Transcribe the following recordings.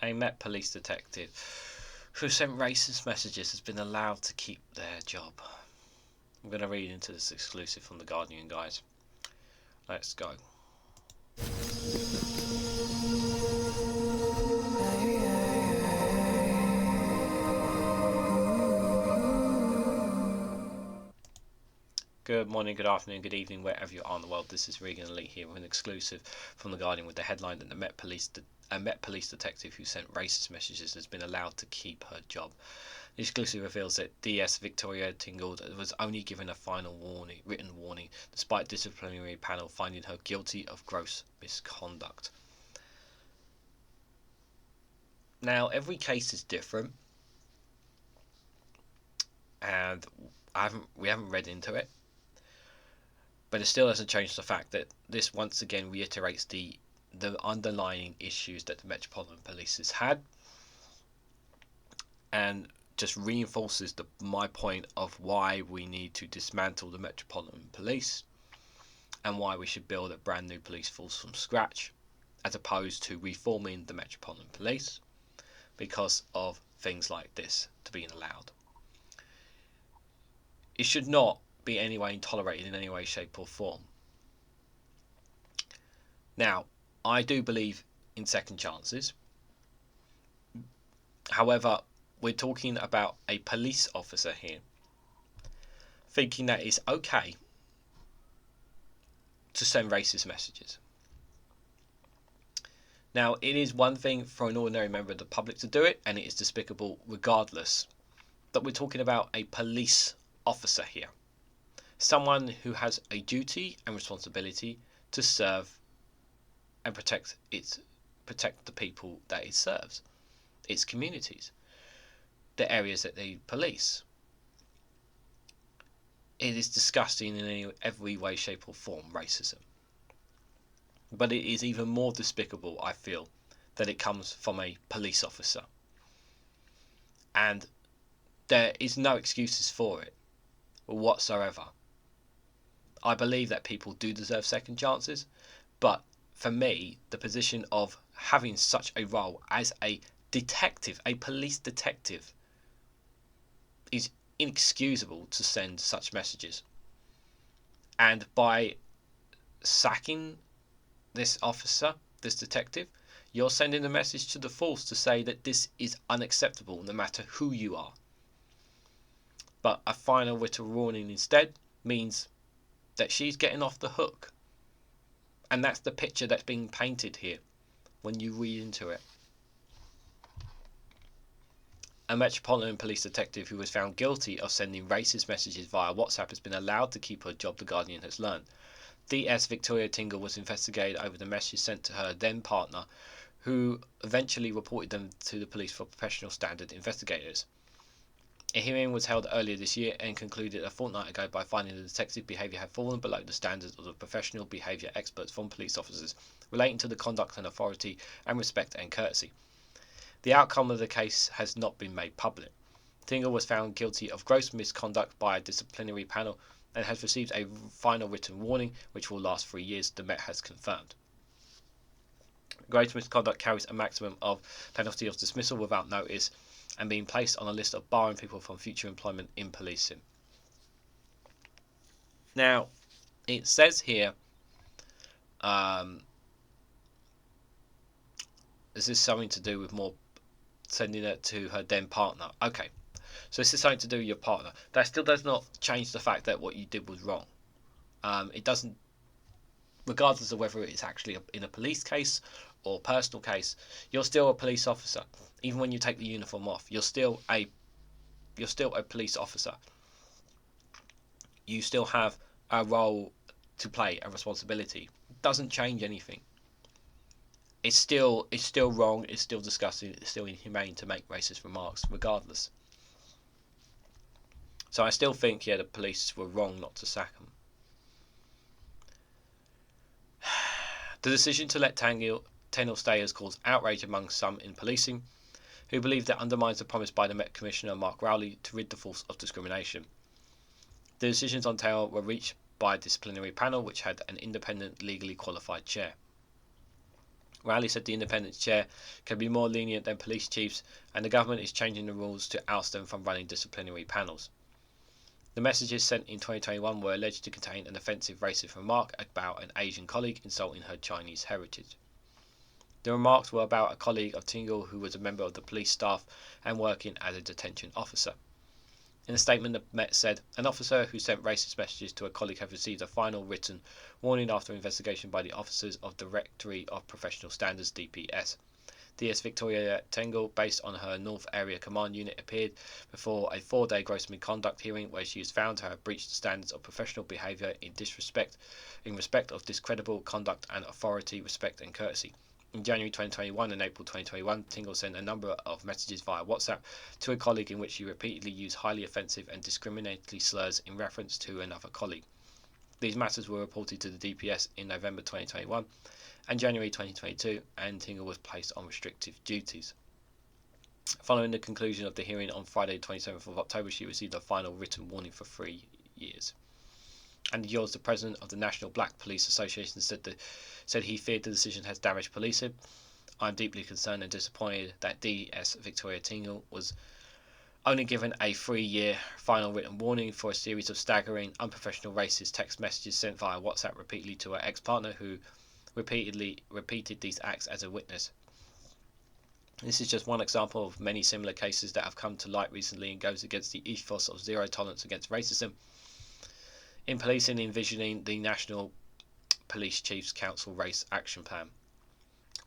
A Met police detective who sent racist messages has been allowed to keep their job. I'm going to read into this exclusive from The Guardian, guys. Let's go. Good morning, good afternoon, good evening, wherever you are in the world. This is REGANELITE here with an exclusive from The Guardian with the headline that a Met police detective who sent racist messages has been allowed to keep her job. The exclusive reveals that DS Victoria Teagle was only given a final written warning, despite disciplinary panel finding her guilty of gross misconduct. Now, every case is different, and we haven't read into it. But it still doesn't change the fact that this once again reiterates the underlying issues that the Metropolitan Police has had, and just reinforces my point of why we need to dismantle the Metropolitan Police and why we should build a brand new police force from scratch, as opposed to reforming the Metropolitan Police because of things like this to being allowed. It should not be anyway tolerated in any way, shape or form. Now, I do believe in second chances. However, we're talking about a police officer here thinking that it's okay to send racist messages. Now, it is one thing for an ordinary member of the public to do it, and it is despicable regardless. But we're talking about a police officer here. Someone who has a duty and responsibility to serve and protect the people that it serves, its communities, the areas that they police. It is disgusting in every way, shape or form, racism. But it is even more despicable, I feel, that it comes from a police officer. And there is no excuses for it whatsoever. I believe that people do deserve second chances, but for me, the position of having such a role as a detective, a police detective, is inexcusable to send such messages. And by sacking this officer, this detective, you're sending a message to the force to say that this is unacceptable no matter who you are. But a final written warning instead means that she's getting off the hook. And that's the picture that's being painted here when you read into it. A Metropolitan Police detective who was found guilty of sending racist messages via WhatsApp has been allowed to keep her job, The Guardian has learned. DS Victoria Teagle was investigated over the messages sent to her then partner, who eventually reported them to the police for professional standard investigators. A hearing was held earlier this year and concluded a fortnight ago by finding the detective behaviour had fallen below the standards of the professional behaviour experts from police officers relating to the conduct and authority and respect and courtesy. The outcome of the case has not been made public. Teagle was found guilty of gross misconduct by a disciplinary panel and has received a final written warning which will last 3 years, the Met has confirmed. Gross misconduct carries a maximum of penalty of dismissal without notice and being placed on a list of barring people from future employment in policing. Now, it says here, this is something to do with more sending it to her then partner. Okay, so this is something to do with your partner. That still does not change the fact that what you did was wrong. It doesn't, regardless of whether it's actually in a police case or personal case, you're still a police officer. Even when you take the uniform off, you're still a police officer. You still have a role to play, a responsibility. It doesn't change anything. It's still wrong. It's still disgusting. It's still inhumane to make racist remarks, regardless. So I still think, the police were wrong not to sack him. The decision to let Teagle stay has caused outrage among some in policing, who believe that undermines the promise by the Met Commissioner Mark Rowley to rid the force of discrimination. The decisions on Teagle were reached by a disciplinary panel which had an independent, legally qualified chair. Rowley said the independent chair can be more lenient than police chiefs, and the government is changing the rules to oust them from running disciplinary panels. The messages sent in 2021 were alleged to contain an offensive racist remark about an Asian colleague insulting her Chinese heritage. The remarks were about a colleague of Teagle who was a member of the police staff and working as a detention officer. In a statement, the Met said, an officer who sent racist messages to a colleague has received a final written warning after investigation by the Officers of Directory of Professional Standards (DPS). DS Victoria Teagle, based on her North Area Command Unit, appeared before a 4-day gross misconduct hearing where she is found to have breached the standards of professional behaviour in respect of discreditable conduct and authority, respect and courtesy. In January 2021 and April 2021, Teagle sent a number of messages via WhatsApp to a colleague in which she repeatedly used highly offensive and discriminatory slurs in reference to another colleague. These matters were reported to the DPS in November 2021 and January 2022, and Teagle was placed on restrictive duties. Following the conclusion of the hearing on Friday 27th of October, she received a final written warning for 3 years. Andy Yours, the president of the National Black Police Association, said he feared the decision has damaged policing. I am deeply concerned and disappointed that DS Victoria Teagle was only given a 3-year final written warning for a series of staggering, unprofessional racist text messages sent via WhatsApp repeatedly to her ex-partner, who repeated these acts as a witness. This is just one example of many similar cases that have come to light recently and goes against the ethos of zero tolerance against racism in policing, envisioning the National Police Chiefs Council Race Action Plan.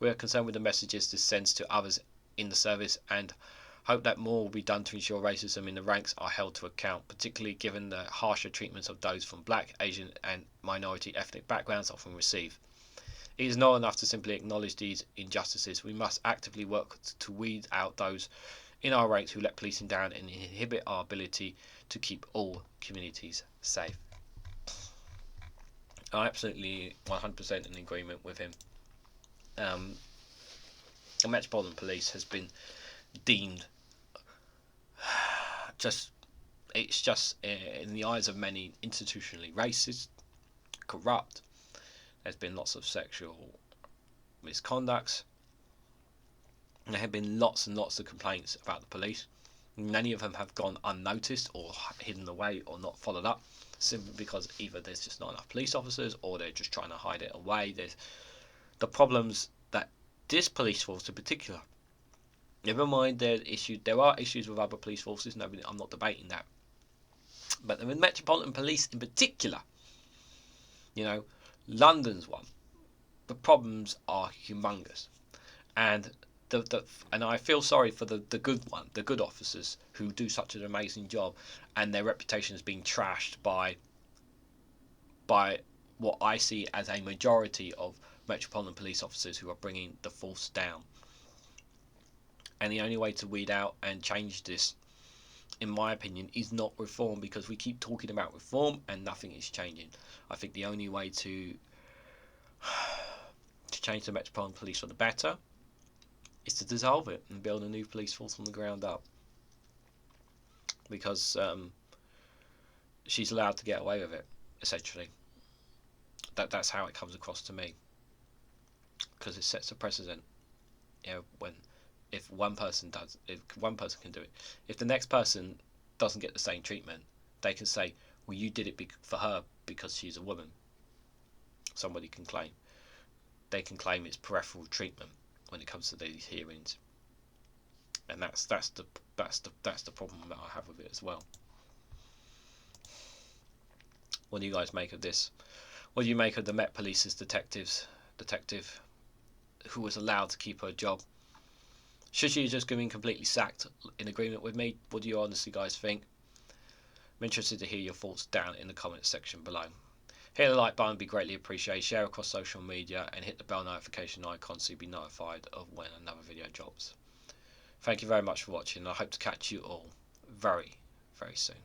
We are concerned with the messages this sends to others in the service and hope that more will be done to ensure racism in the ranks are held to account, particularly given the harsher treatments of those from black, Asian and minority ethnic backgrounds often receive. It is not enough to simply acknowledge these injustices. We must actively work to weed out those in our ranks who let policing down and inhibit our ability to keep all communities safe. I'm absolutely 100% in agreement with him. The Metropolitan Police has been deemed in the eyes of many institutionally racist, corrupt. There's been lots of sexual misconducts. There have been lots and lots of complaints about the police. Many of them have gone unnoticed or hidden away or not followed up, simply because either there's just not enough police officers or they're just trying to hide it away. There's the problems that this police force in particular, never mind there are issues with other police forces, I'm not debating that, but the Metropolitan Police in particular, London's one, the problems are humongous, and and I feel sorry for the good officers who do such an amazing job, and their reputation is being trashed by what I see as a majority of Metropolitan Police officers who are bringing the force down. And the only way to weed out and change this, in my opinion, is not reform, because we keep talking about reform and nothing is changing. I think the only way to change the Metropolitan Police for the better is to dissolve it and build a new police force from the ground up, because she's allowed to get away with it, essentially. That's how it comes across to me, because it sets a precedent. If one person can do it, if the next person doesn't get the same treatment, they can say, well, you did it for her because she's a woman. Somebody can claim. They can claim it's peripheral treatment when it comes to these hearings, and that's the problem that I have with it as well. What do you guys make of this? What do you make of the Met Police's detective who was allowed to keep her job? Should she have just been completely sacked? In agreement with me? What do you honestly guys think? I'm interested to hear your thoughts down in the comments section below. Hit the like button, be greatly appreciated. Share across social media and hit the bell notification icon so you'll be notified of when another video drops. Thank you very much for watching, and I hope to catch you all very, very soon.